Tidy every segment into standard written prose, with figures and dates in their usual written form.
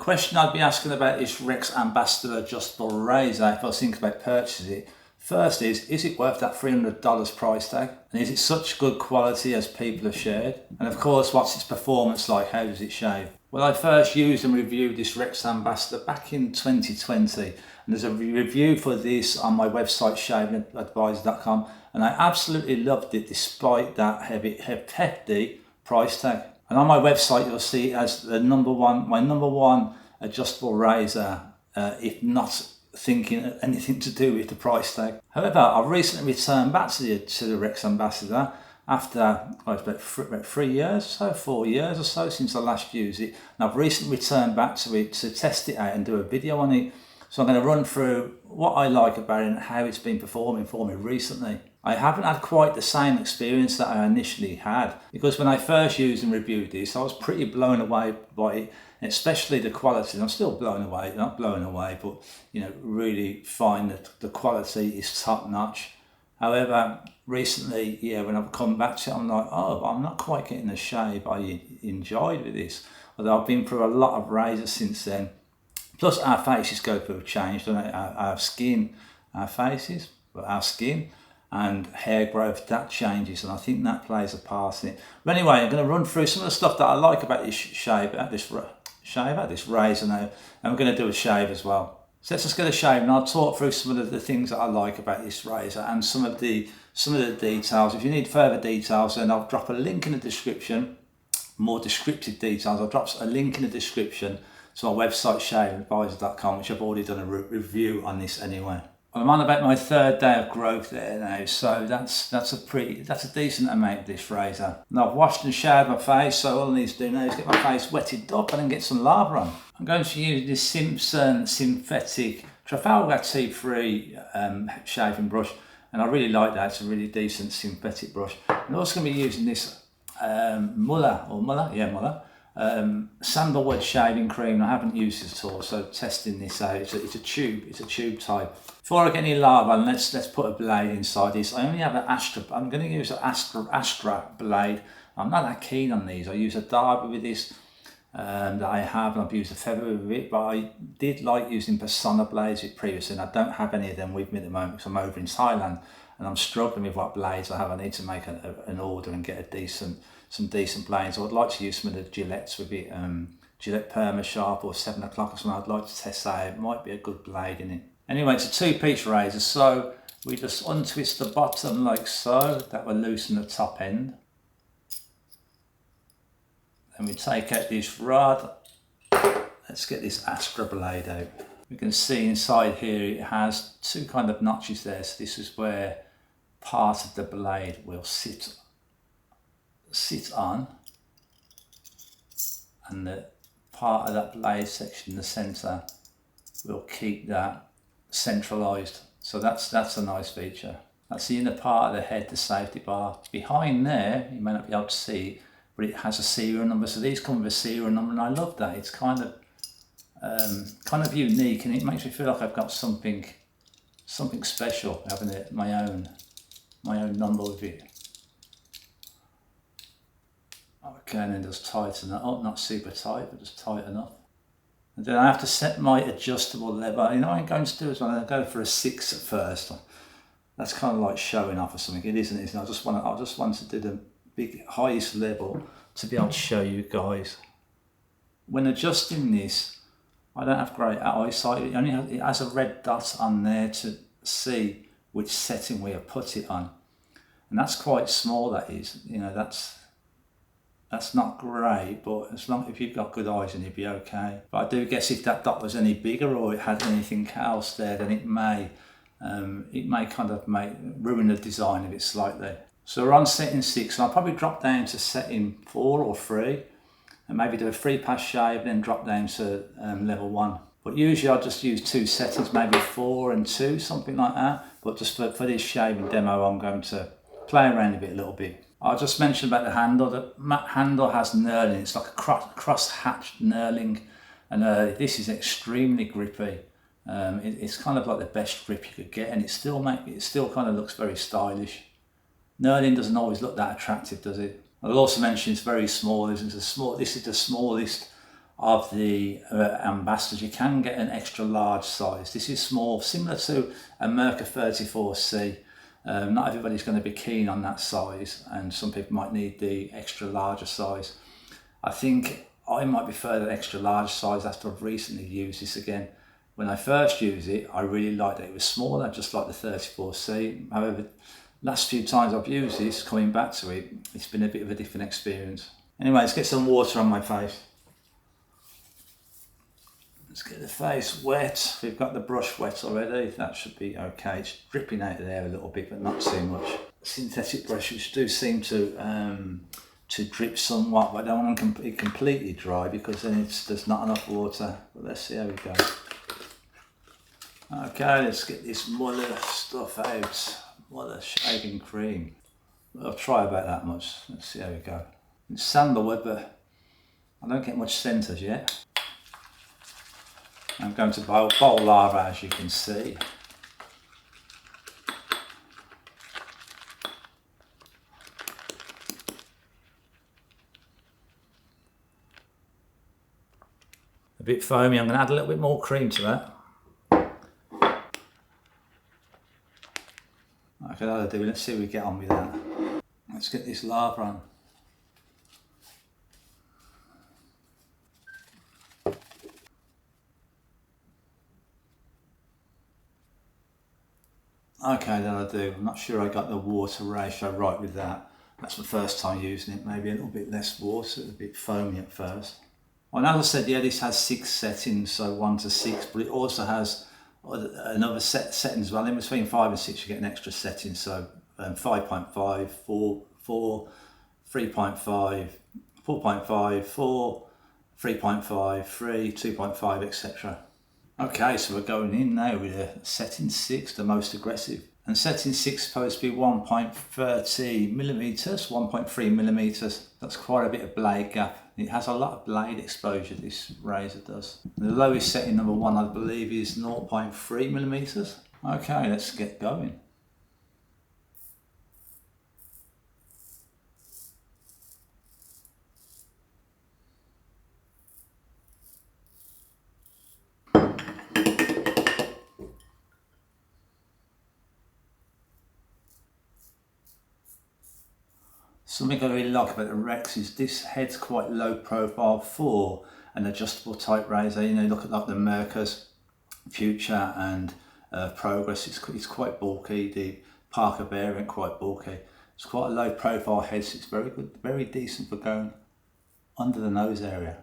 question I'd be asking about this Rex Ambassador adjustable razor if I was thinking about purchasing it. First is it worth that $300 price tag? And is it such good quality as people have shared? And of course, what's its performance like? How does it shave? Well, I first used and reviewed this Rex Ambassador back in 2020. And there's a review for this on my website, shavingadvisor.com. And I absolutely loved it despite that hefty price tag. And on my website, you'll see it as my number one adjustable razor, if not thinking anything to do with the price tag. However, I've recently returned back to the Rex Ambassador after about 4 years or so since I last used it. And I've recently returned back to it to test it out and do a video on it. So I'm going to run through what I like about it and how it's been performing for me recently. I haven't had quite the same experience that I initially had, because when I first used and reviewed this, I was pretty blown away by it, especially the quality. I'm still blown away, not blown away, but really find that the quality is top notch. However, recently, when I've come back to it, I'm like, I'm not quite getting the shave I enjoyed with this. Although I've been through a lot of razors since then. Plus our faces go through change, don't they? Our skin, our faces, but our skin and hair growth, that changes, and I think that plays a part in it. But anyway, I'm going to run through some of the stuff that I like about this this razor now, and we're going to do a shave as well. So let's just get a shave, and I'll talk through some of the things that I like about this razor and some of the details. If you need further details, then I'll drop a link in the description, more descriptive details. I'll drop a link in the description to my website, shavingadvisor.com, which I've already done a review on this anyway. I'm on about my 3rd day of growth there now, so that's a decent amount of this razor. Now I've washed and showered my face, so all I need to do now is get my face wetted up and then get some lather on. I'm going to use this Simpson synthetic Trafalgar T3 shaving brush, and I really like that. It's a really decent synthetic brush. I'm also going to be using this Muller sandalwood shaving cream. I haven't used it at all, so testing this out. It's a tube type. Before I get any lava, let's put a blade inside this. I only have an Astra. I'm going to use an Astra blade. I'm not that keen on these. I use a Derby with this that I have, and I've used a Feather with it, but I did like using Persona blades with previously, and I don't have any of them with me at the moment because I'm over in Thailand and I'm struggling with what blades I have. I need to make an order and get some decent blades. I would like to use some of the Gillettes with it, Gillette Perma Sharp or 7 o'clock or something. I'd like to test that out. It might be a good blade in it. Anyway, it's a 2-piece razor, so we just untwist the bottom like so. That will loosen the top end. Then we take out this rod. Let's get this Astra blade out. We can see inside here it has 2 kind of notches there. So this is where part of the blade will sit on, and the part of that blade section in the center will keep that centralized. So that's a nice feature. That's the inner part of the head, the safety bar. Behind there, you may not be able to see it, but it has a serial number. So these come with a serial number, and I love that. It's kind of unique, and it makes me feel like I've got something special having it, my own number with it. Okay, and then just tighten it up, not super tight, but just tight enough. And then I have to set my adjustable level. I'm going to do is I'm going to go for a 6 at first. That's kind of like showing off or something. It isn't, isn't it? I just want to do the big highest level to be able to show you guys. When adjusting this, I don't have great eyesight. It has a red dot on there to see which setting we have put it on, and that's quite small. That is, that's not great, but as long if you've got good eyes, then you'll be okay. But I do guess if that dot was any bigger or it had anything else there, then it may kind of ruin the design of it slightly. So we're on setting 6, and I'll probably drop down to setting 4 or 3, and maybe do a 3-pass shave, then drop down to level 1. But usually I'll just use 2 settings, maybe 4 and 2, something like that. But just for this shaving demo, I'm going to play around with it a little bit. I'll just mention about the handle. The handle has knurling. It's like a cross-hatched knurling, and this is extremely grippy. It's kind of like the best grip you could get, and it still kind of looks very stylish. Knurling doesn't always look that attractive, does it? I'll also mention it's very small. This is the smallest of the ambassadors, you can get an extra large size. This is small, similar to a Merca 34C. Not everybody's going to be keen on that size, and some people might need the extra larger size. I think I might prefer the extra large size after I've recently used this again. When I first used it, I really liked it. It was smaller, just like the 34C. However, last few times I've used this, coming back to it, it's been a bit of a different experience. Anyway, let's get some water on my face. Let's get the face wet. We've got the brush wet already. That should be okay. It's dripping out of there a little bit, but not too much. Synthetic brushes do seem to drip somewhat, but I don't want them completely dry because then there's not enough water. But let's see how we go. Okay, let's get this mother stuff out. Mother shaving cream. I'll try about that much. Let's see how we go. It's sandalwood, but I don't get much scent as yet. I'm going to bowl lava, as you can see. A bit foamy. I'm going to add a little bit more cream to that. Okay, that'll do. Let's see if we get on with that. Let's get this lava on. Okay, that'll do. I'm not sure I got the water ratio right with that. That's my first time using it. Maybe a little bit less water, a bit foamy at first. Well, as I said, yeah, this has 6 settings, so 1 to 6, but it also has another settings as well. In between 5 and 6, you get an extra setting, so 5.5, 4, 3.5, 4.5, 4, 3.5, 3, 2.5, etc. Okay, so we're going in now with setting 6, the most aggressive. And setting 6 is supposed to be 1.30 millimeters, 1.3 millimeters. That's quite a bit of blade gap. It has a lot of blade exposure, this razor does. The lowest setting, number 1, I believe, is 0.3 millimeters. Okay, let's get going. Something I really like about the Rex is this head's quite low profile for an adjustable type razor. You know, look at like the Mercas, Future and Progress, it's quite bulky. The Parker variant, quite bulky. It's quite a low profile head, so it's very good, very decent for going under the nose area.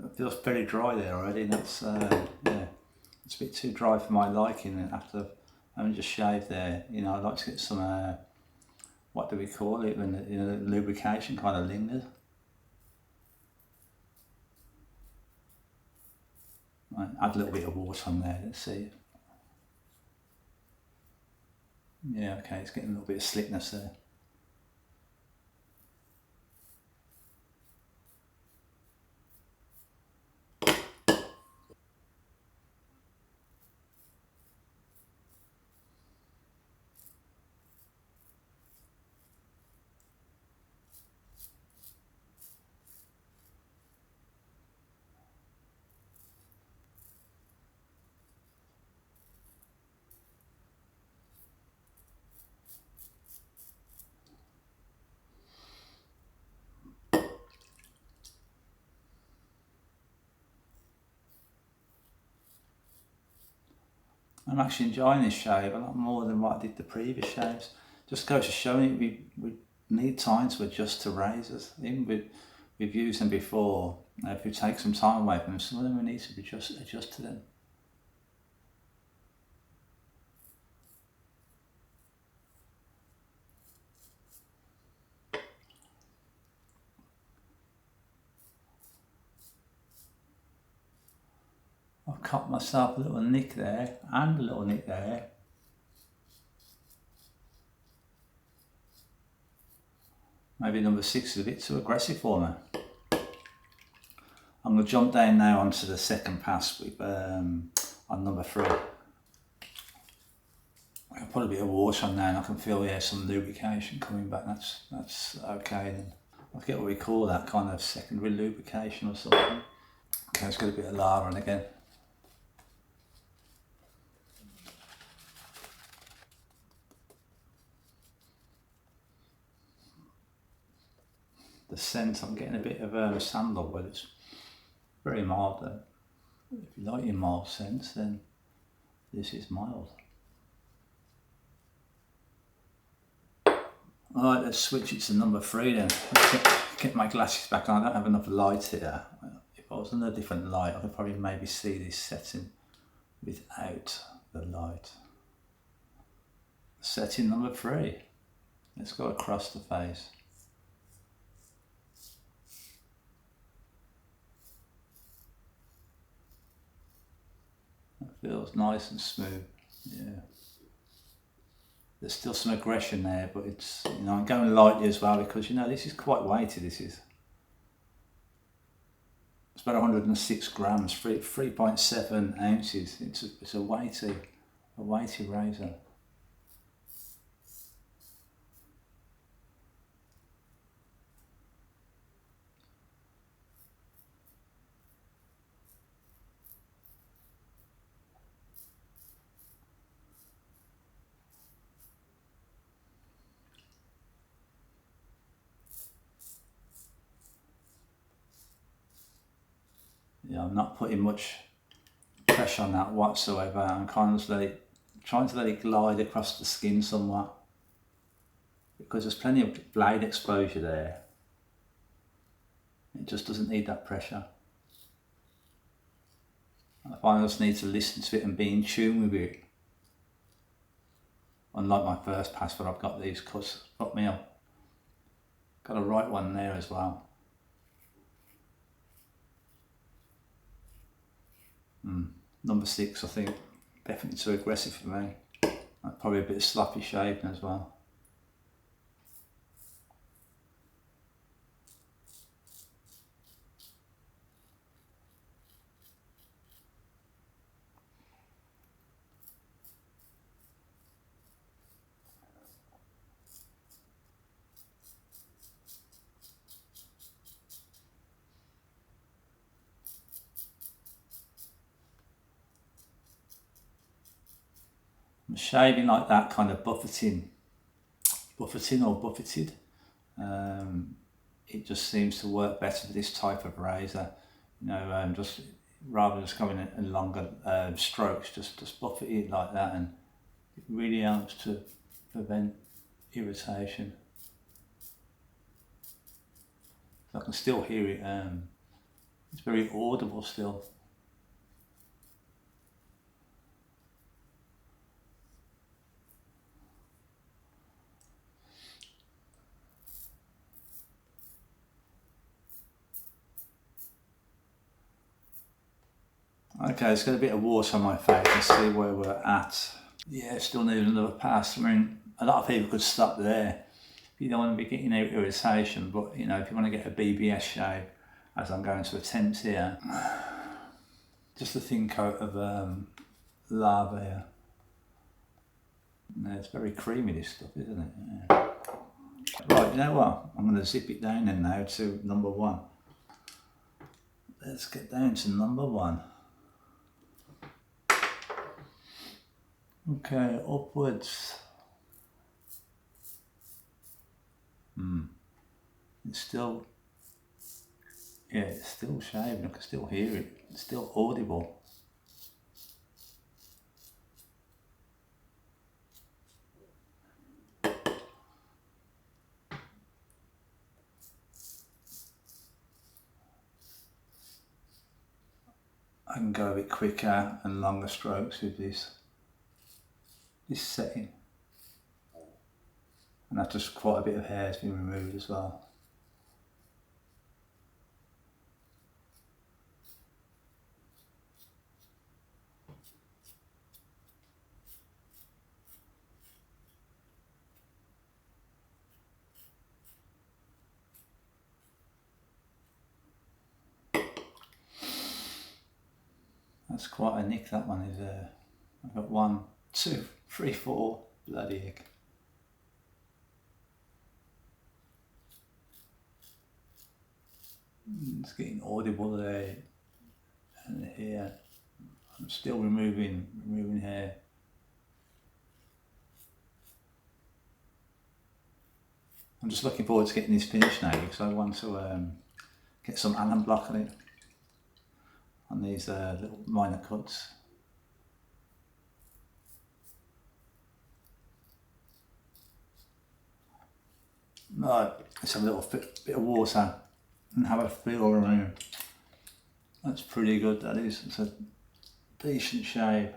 It feels very dry there already. That's yeah, it's a bit too dry for my liking. And after having just shaved there, you know, I like to get some what do we call it when the lubrication kind of lingers. Right, add a little bit of water on there. Let's see. Yeah, okay, it's getting a little bit of slickness there. I'm actually enjoying this shave a lot more than what I did the previous shaves. Just goes to showing it we need time to adjust to razors. Even we've used them before, Now, if you take some time away from them, some of them will need to be adjust to them. I've cut myself a little nick there and a little nick there. Maybe number 6 is a bit too aggressive for me. I'm going to jump down now onto the second pass with on number 3. I'll put a bit of water on now and I can feel some lubrication coming back. That's okay then. I forget what we call that, kind of secondary lubrication or something. Okay, let's get a bit of lard on again. The scent, I'm getting a bit of sandalwood. It's very mild though. If you like your mild scents, then this is mild. Alright, let's switch it to number 3 then. Let's get my glasses back on. I don't have enough light here. If I was in a different light, I could probably maybe see this setting without the light. Setting number 3. Let's go across the face. It feels nice and smooth. Yeah. There's still some aggression there, but it's, I'm going lightly as well because, this is quite weighty, this is. It's about 106 grams, 3.7 ounces. It's a weighty razor. Yeah, I'm not putting much pressure on that whatsoever. I'm kind of trying to let it glide across the skin somewhat because there's plenty of blade exposure there. It just doesn't need that pressure. I find I just need to listen to it and be in tune with it. Unlike my first pass where I've got these cuts up me up. Got a right one there as well. Number 6, I think, definitely too aggressive for me. Probably a bit of sloppy shaving as well. Shaving like that, kind of buffeting or buffeted, it just seems to work better for this type of razor. Just rather than just going in longer strokes, just buffet it like that, and it really helps to prevent irritation. So I can still hear it. It's very audible still. Okay, let's get a bit of water on my face and see where we're at. Yeah, still need another pass. I mean, a lot of people could stop there. You don't want to be getting irritation, but if you want to get a BBS shave, as I'm going to attempt here, just a thin coat of lava here. It's very creamy, this stuff, isn't it? Yeah. Right, you know what? I'm going to zip it down then now to number 1. Let's get down to number 1. Okay, upwards. It's still, it's still shaving. I can still hear it. It's still audible. I can go a bit quicker and longer strokes with this setting. And that's just quite a bit of hair has been removed as well. That's quite a nick, that one is. I've got 1, 2, 3, 4, bloody heck. It's getting audible there and here. I'm still removing hair. I'm just looking forward to getting this finished now because I want to get some alum block on it, on these little minor cuts. Right, let's have a little bit of water and have a feel around. That's pretty good, that is. It's a decent shave.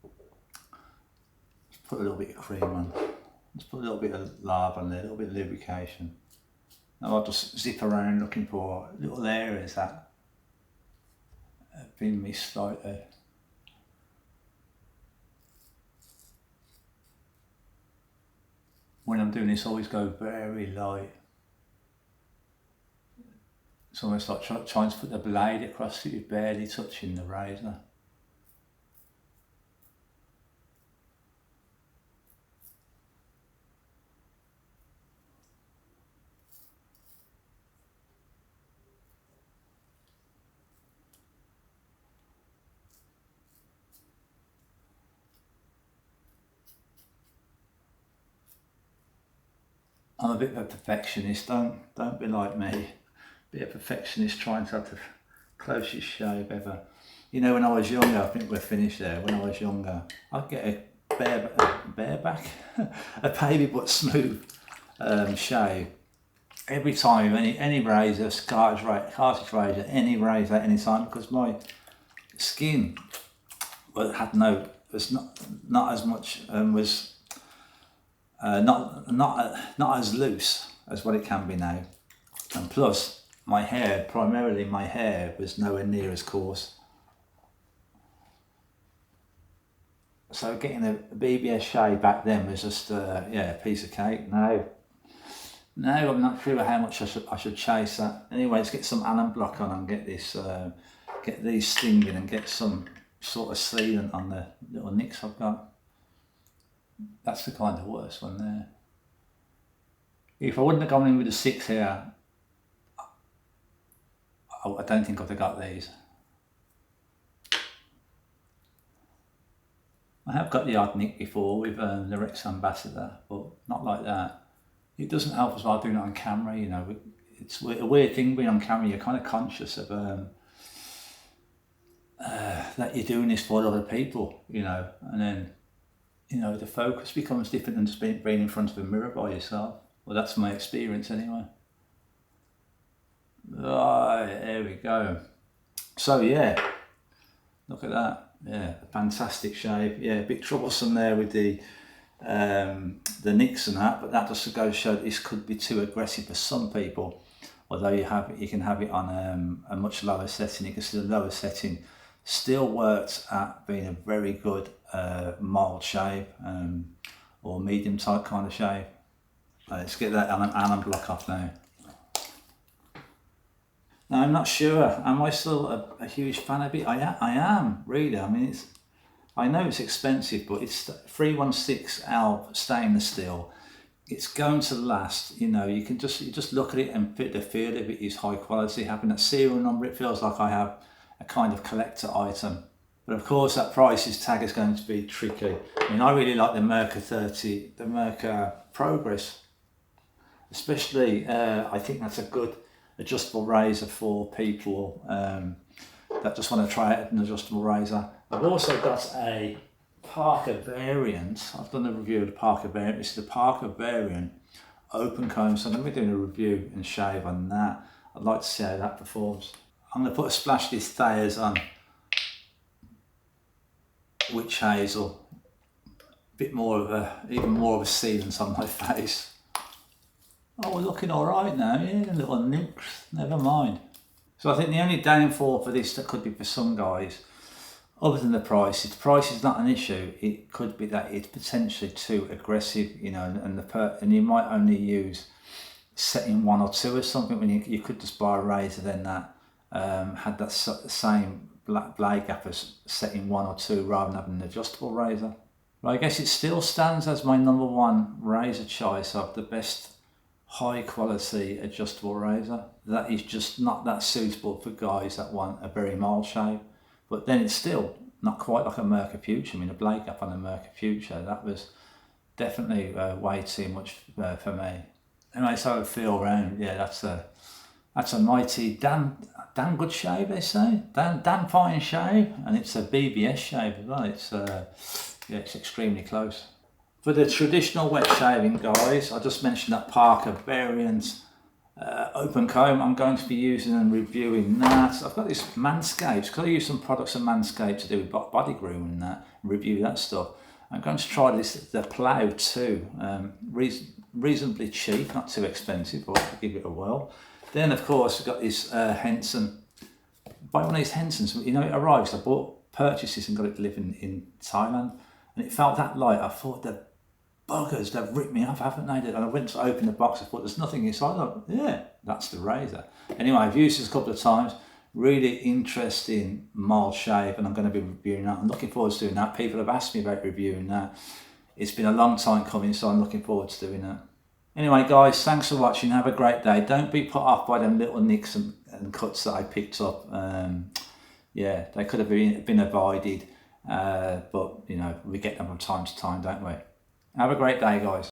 Let's put a little bit of cream on. Let's put a little bit of lard on there, a little bit of lubrication. Now I'll just zip around looking for little areas that have been missed slightly. When I'm doing this, I always go very light. It's almost like trying to put the blade across it, you're barely touching the razor. I'm a bit of a perfectionist, don't be like me. Be a perfectionist trying to have the closest shave ever. You know, when I was younger, I think we're finished there, when I was younger, I'd get a bareback, a baby but smooth shave. Every time, any razor, cartridge razor, any razor at any time, because my skin was not as much, was not as loose as what it can be now, and plus my hair, primarily my hair, was nowhere near as coarse. So getting a BBS shave back then was just yeah, a piece of cake. No, I'm not sure how much I should chase that. Anyway, let's get some alum block on and get this get these stinging and get some sort of sealant on the little nicks I've got. That's the kind of worst one there. If I wouldn't have gone in with the 6 here, I don't think I'd have got these. I have got the odd nick before with the Rex Ambassador, but not like that. It doesn't help as well doing it on camera, you know. It's a weird thing being on camera, you're kind of conscious of that you're doing this for other people, you know, and then, you know, the focus becomes different than just being in front of a mirror by yourself. Well, that's my experience anyway. Right, there we go. So yeah, look at that. Yeah, fantastic shave. Yeah, a bit troublesome there with the nicks and that, but that just goes to show that this could be too aggressive for some people. Although you can have it on a much lower setting. You can see the lower setting still works at being a very good mild shave or medium type kind of shave. Let's get that alum block off now. Now I'm not sure, am I still a huge fan of it? I am really. I mean, I know it's expensive, but it's 316L stainless steel. It's going to last. You know, you just look at it and the feel of it is high quality. Having that serial number, it feels like I have a kind of collector item. But of course, that prices tag is going to be tricky. I mean, I really like the Merca 30, the Merca Progress, especially. I think that's a good adjustable razor for people that just want to try out an adjustable razor. I've also got a Parker variant. I've done a review of the Parker variant. This is the Parker variant open comb, so I'm going to be doing a review and shave on that. I'd like to see how that performs. I'm going to put a splash of this Thayer's on witch hazel. Bit more of a, even more of a sealant on my face. Oh, we're looking all right now. Yeah, little nymphs. Never mind. So I think the only downfall for this that could be for some guys, other than the price is not an issue. It could be that it's potentially too aggressive, you know, and you might only use setting 1 or 2 or something, when you could just buy a razor then that had that same blade gap as setting 1 or 2 rather than having an adjustable razor. But I guess it still stands as my #1 razor choice of the best high quality adjustable razor. That is just not that suitable for guys that want a very mild shave. But then it's still not quite like a Merca Future. I mean, a blade gap on a Merca Future, that was definitely way too much for me. Anyway, so I feel around, yeah, that's a mighty damn good shave, they say. Damn fine shave, and it's a BBS shave as well. It's extremely close. For the traditional wet shaving guys, I just mentioned that Parker variant open comb. I'm going to be using and reviewing that. I've got this Manscaped, because I use some products of Manscaped to do with body grooming and that, and review that stuff. I'm going to try the Plow 2, reasonably cheap, not too expensive, but I'll give it a whirl. Then of course I've got this Henson, buy one of these Hensons, you know, it arrives, I purchased this and got it delivered in Thailand, and it felt that light. I thought, the buggers, they've ripped me off, haven't they? And I went to open the box, I thought there's nothing inside. I thought, yeah, that's the razor. Anyway, I've used this a couple of times. Really interesting mild shave, and I'm going to be reviewing that. I'm looking forward to doing that. People have asked me about reviewing that. It's been a long time coming, so I'm looking forward to doing that. Anyway guys, thanks for watching. Have a great day. Don't be put off by them little nicks and cuts that I picked up. Yeah, they could have been avoided, but you know, we get them from time to time, don't we? Have a great day guys.